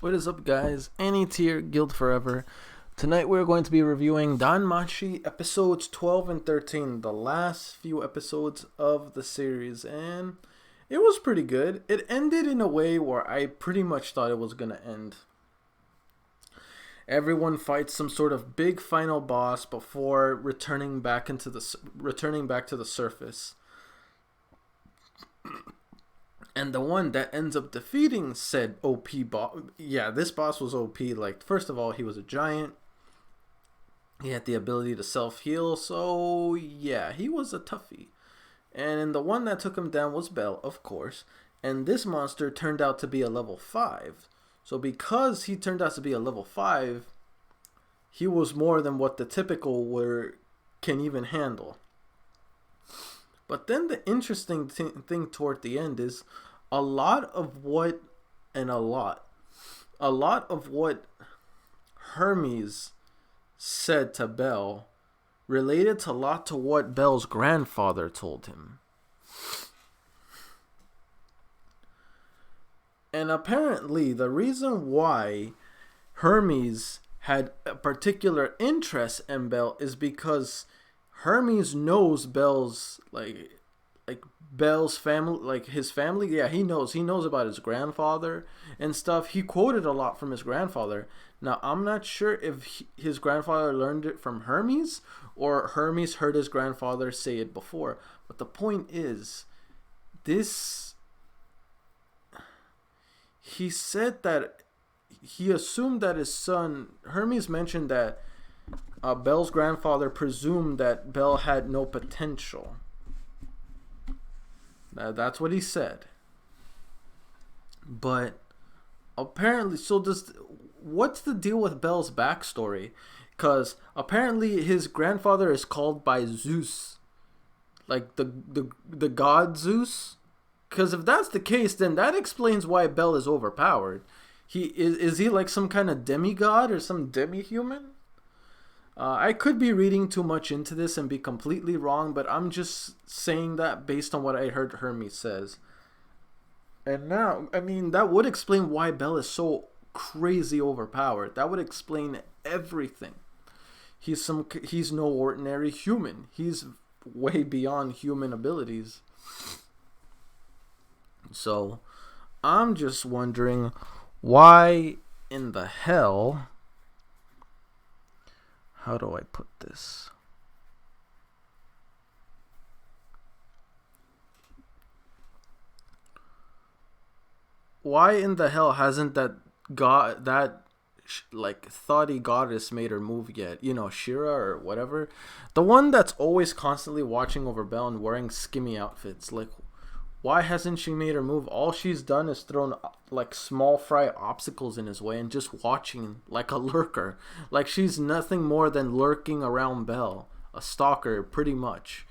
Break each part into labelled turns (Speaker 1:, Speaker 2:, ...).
Speaker 1: What is up, guys? Any tier, Guild Forever. Tonight we're going to be reviewing Danmachi episodes 12 and 13, the last few episodes of the series, and it was pretty good. It ended in a way where I pretty much thought it was going to end. Everyone fights some sort of big final boss before returning back to the surface. And the one that ends up defeating said OP boss, this boss was OP. Like, first of all, he was a giant. He had the ability to self-heal, so yeah, he was a toughie. And the one that took him down was Bell, of course. And this monster turned out to be a level 5. So because he turned out to be a level 5, he was more than what the typical can even handle. But then the interesting thing toward the end is a lot of what Hermes said to Bell related a lot to what Bell's grandfather told him. And apparently the reason why Hermes had a particular interest in Bell is because Hermes knows Bell's Bell's family, like his family. Yeah, he knows about his grandfather and stuff. He quoted a lot from his grandfather. Now, I'm not sure if his grandfather learned it from Hermes or Hermes heard his grandfather say it before. But the point is, he said that he assumed that his son, Hermes mentioned that Bell's grandfather presumed that Bell had no potential. That's what he said. But apparently, what's the deal with Bell's backstory? Because apparently his grandfather is called by Zeus, like the god Zeus. Because if that's the case, then that explains why Bell is overpowered. Is he like some kind of demigod or some demi-human? I could be reading too much into this and be completely wrong, but I'm just saying that based on what I heard Hermes says. And now, I mean, that would explain why Bell is so crazy overpowered. That would explain everything. He's no ordinary human. He's way beyond human abilities. So, I'm just wondering why in the hell... How do I put this? Why in the hell hasn't that thoughty goddess made her move yet? You know, Shira or whatever. The one that's always constantly watching over Bell and wearing skimmy outfits. Like, why hasn't she made her move? All she's done is thrown like small fry obstacles in his way and just watching like a lurker. Like she's nothing more than lurking around Bell, a stalker pretty much.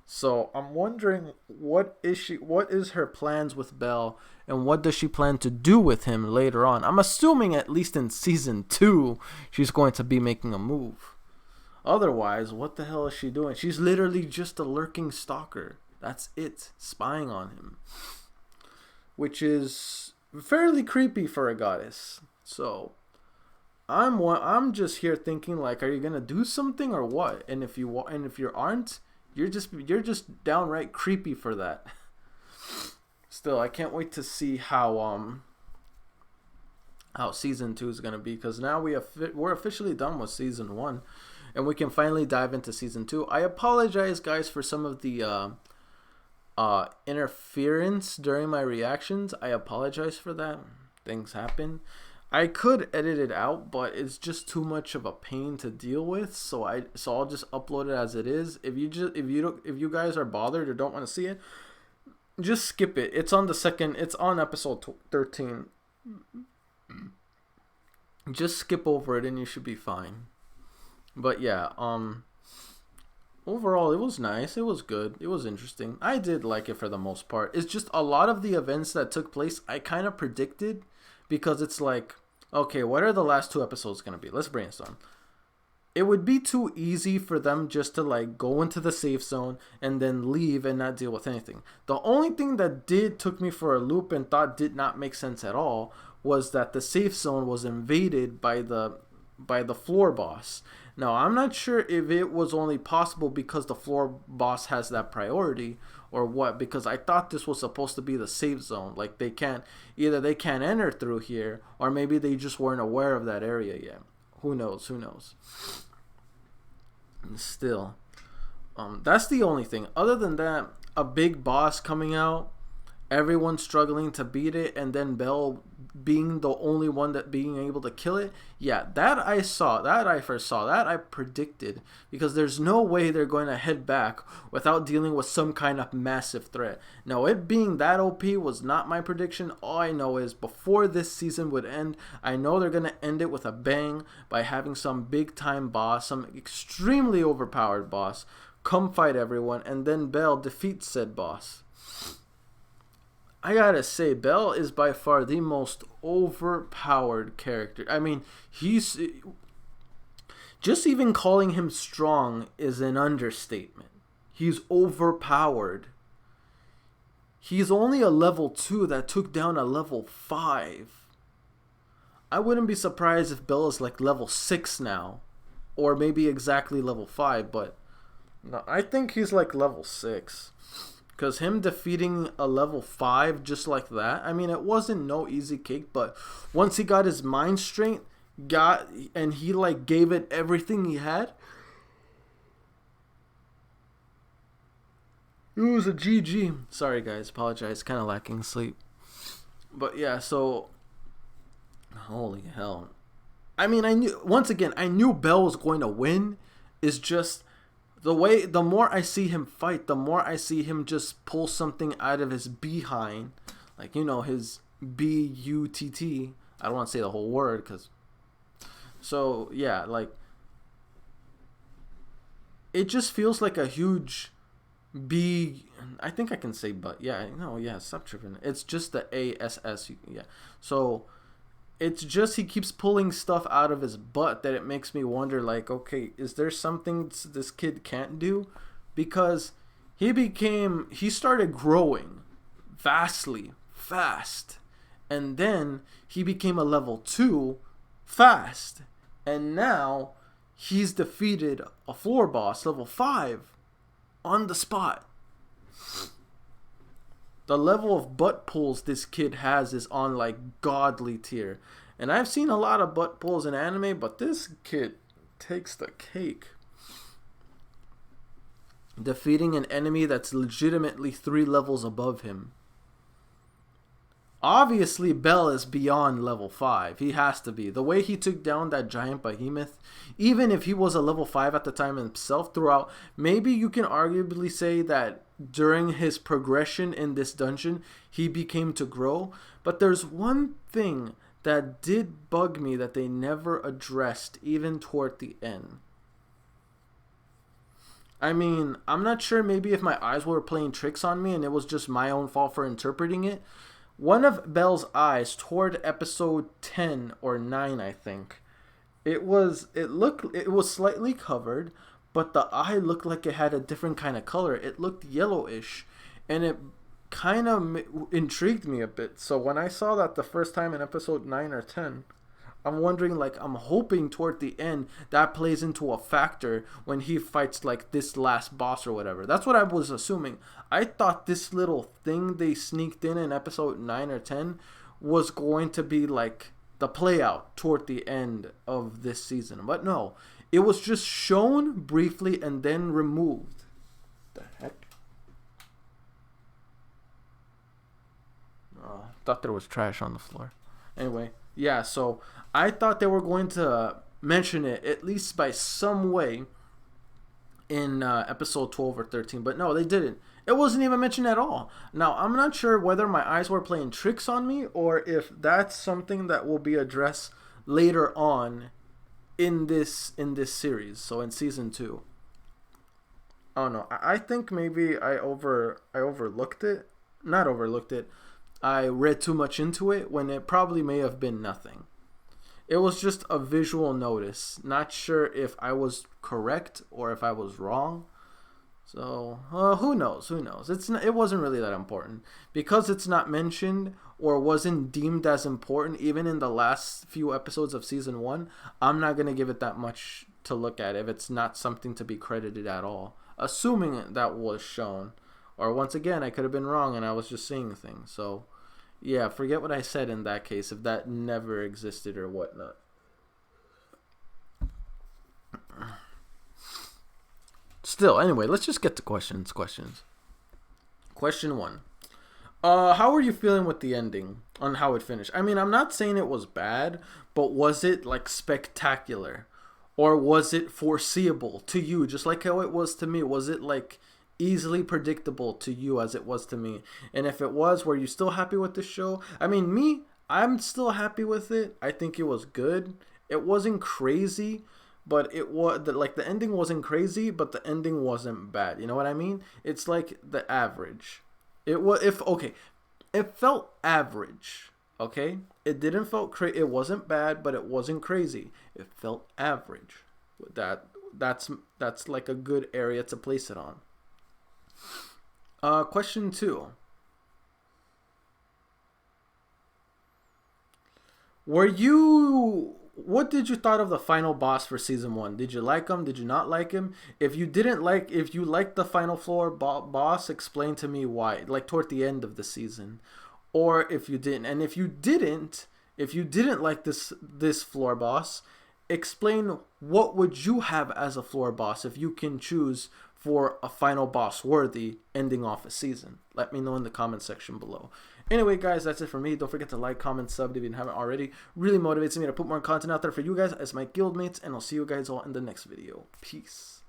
Speaker 1: So I'm wondering what is her plans with Bell and what does she plan to do with him later on? I'm assuming at least in season 2 she's going to be making a move. Otherwise, what the hell is she doing? She's literally just a lurking stalker. That's it, spying on him, which is fairly creepy for a goddess. So, I'm just here thinking like, are you gonna do something or what? And if you aren't, you're just downright creepy for that. Still, I can't wait to see how season 2 is gonna be, because now we're officially done with season 1, and we can finally dive into season 2. I apologize, guys, for some of the interference during my reactions. I apologize for that. Things happen. I could edit it out, but it's just too much of a pain to deal with. So I'll just upload it as it is. If you guys are bothered or don't want to see it, just skip it. It's on episode 13. Just skip over it and you should be fine. But yeah, overall, it was nice. It was good. It was interesting. I did like it for the most part. It's just a lot of the events that took place I kind of predicted, because it's like, okay, what are the last 2 episodes going to be? Let's brainstorm. It would be too easy for them just to like go into the safe zone and then leave and not deal with anything. The only thing that took me for a loop and thought did not make sense at all was that the safe zone was invaded by the floor boss. Now, I'm not sure if it was only possible because the floor boss has that priority or what, because I thought this was supposed to be the safe zone. Like, they can't enter through here, or maybe they just weren't aware of that area yet. Who knows? Still, that's the only thing. Other than that, a big boss coming out, everyone struggling to beat it, and then Bell being the only one that being able to kill it. Yeah, that I first saw, that I predicted, because there's no way they're going to head back without dealing with some kind of massive threat. Now, it being that OP was not my prediction. All I know is before this season would end, I know they're going to end it with a bang by having some big time boss, some extremely overpowered boss, come fight everyone, and then Bell defeats said boss. I gotta say, Bell is by far the most overpowered character. I mean, he's... just even calling him strong is an understatement. He's overpowered. He's only a level 2 that took down a level 5. I wouldn't be surprised if Bell is like level 6 now. Or maybe exactly level 5, but... no, I think he's like level 6. Because him defeating a level 5 just like that, I mean, it wasn't no easy cake, but once he got his mind straight, and he like gave it everything he had, it was a GG. Sorry guys, apologize, kind of lacking sleep. But yeah, so holy hell. I mean, I knew Bell was going to win. It's just the more I see him fight, the more I see him just pull something out of his behind, like, you know, his B-U-T-T. I don't want to say the whole word, because, so yeah, like, it just feels like a huge B. I think I can say but. Yeah, no, yeah, stop tripping. It's just the A-S-S. Yeah, so it's just he keeps pulling stuff out of his butt that it makes me wonder, like, okay, is there something this kid can't do? Because he started growing vastly fast, and then he became a level 2 fast, and now he's defeated a floor boss level 5 on the spot. The level of butt pulls this kid has is on like godly tier. And I've seen a lot of butt pulls in anime, but this kid takes the cake. Defeating an enemy that's legitimately 3 levels above him. Obviously, Bell is beyond level 5. He has to be. The way he took down that giant behemoth, even if he was a level 5 at the time himself throughout, maybe you can arguably say that during his progression in this dungeon, he became to grow. But there's one thing that did bug me that they never addressed, even toward the end. I mean, I'm not sure maybe if my eyes were playing tricks on me and it was just my own fault for interpreting it. One of Bell's eyes toward episode 10 or 9, I think, it was slightly covered, but the eye looked like it had a different kind of color. It looked yellowish, and it kind of intrigued me a bit. So when I saw that the first time in episode 9 or 10, I'm wondering, like, I'm hoping toward the end that plays into a factor when he fights like this last boss or whatever. That's what I was assuming. I thought this little thing they sneaked in episode 9 or 10 was going to be like the play out toward the end of this season. But no, it was just shown briefly and then removed. The heck? Oh, I thought there was trash on the floor. Anyway, yeah, so I thought they were going to mention it at least by some way in episode 12 or 13, but no, they didn't. It wasn't even mentioned at all. Now, I'm not sure whether my eyes were playing tricks on me or if that's something that will be addressed later on in this series, so in season 2. I don't know. I think maybe I overlooked it. Not overlooked it. I read too much into it when it probably may have been nothing. It was just a visual notice. Not sure if I was correct or if I was wrong. So who knows? Who knows? It wasn't really that important because it's not mentioned or wasn't deemed as important even in the last few episodes of season 1. I'm not gonna give it that much to look at if it's not something to be credited at all. Assuming that was shown, or once again I could have been wrong and I was just seeing things. So yeah, forget what I said in that case if that never existed or whatnot. Still, anyway, let's just get to questions. Question 1. How were you feeling with the ending on how it finished? I mean, I'm not saying it was bad, but was it like spectacular? Or was it foreseeable to you, just like how it was to me? Was it like easily predictable to you as it was to me? And if it was, were you still happy with the show? I mean, me, I'm still happy with it. I think it was good. It wasn't crazy, but it was like the ending wasn't crazy, but the ending wasn't bad. You know what I mean? It's like the average. It was it felt average. Okay, it didn't it wasn't bad, but it wasn't crazy. It felt average. That's like a good area to place it on. Question 2. What did you thought of the final boss for season 1? Did you like him? Did you not like him? If you liked the final floor boss, explain to me why, like toward the end of the season. Or if you didn't. And if you didn't like this floor boss, explain what would you have as a floor boss if you can choose for a final boss worthy ending off a season. Let me know in the comment section below. Anyway, guys, that's it for me. Don't forget to like, comment, sub if you haven't already. Really motivates me to put more content out there for you guys as my guildmates, and I'll see you guys all in the next video. Peace.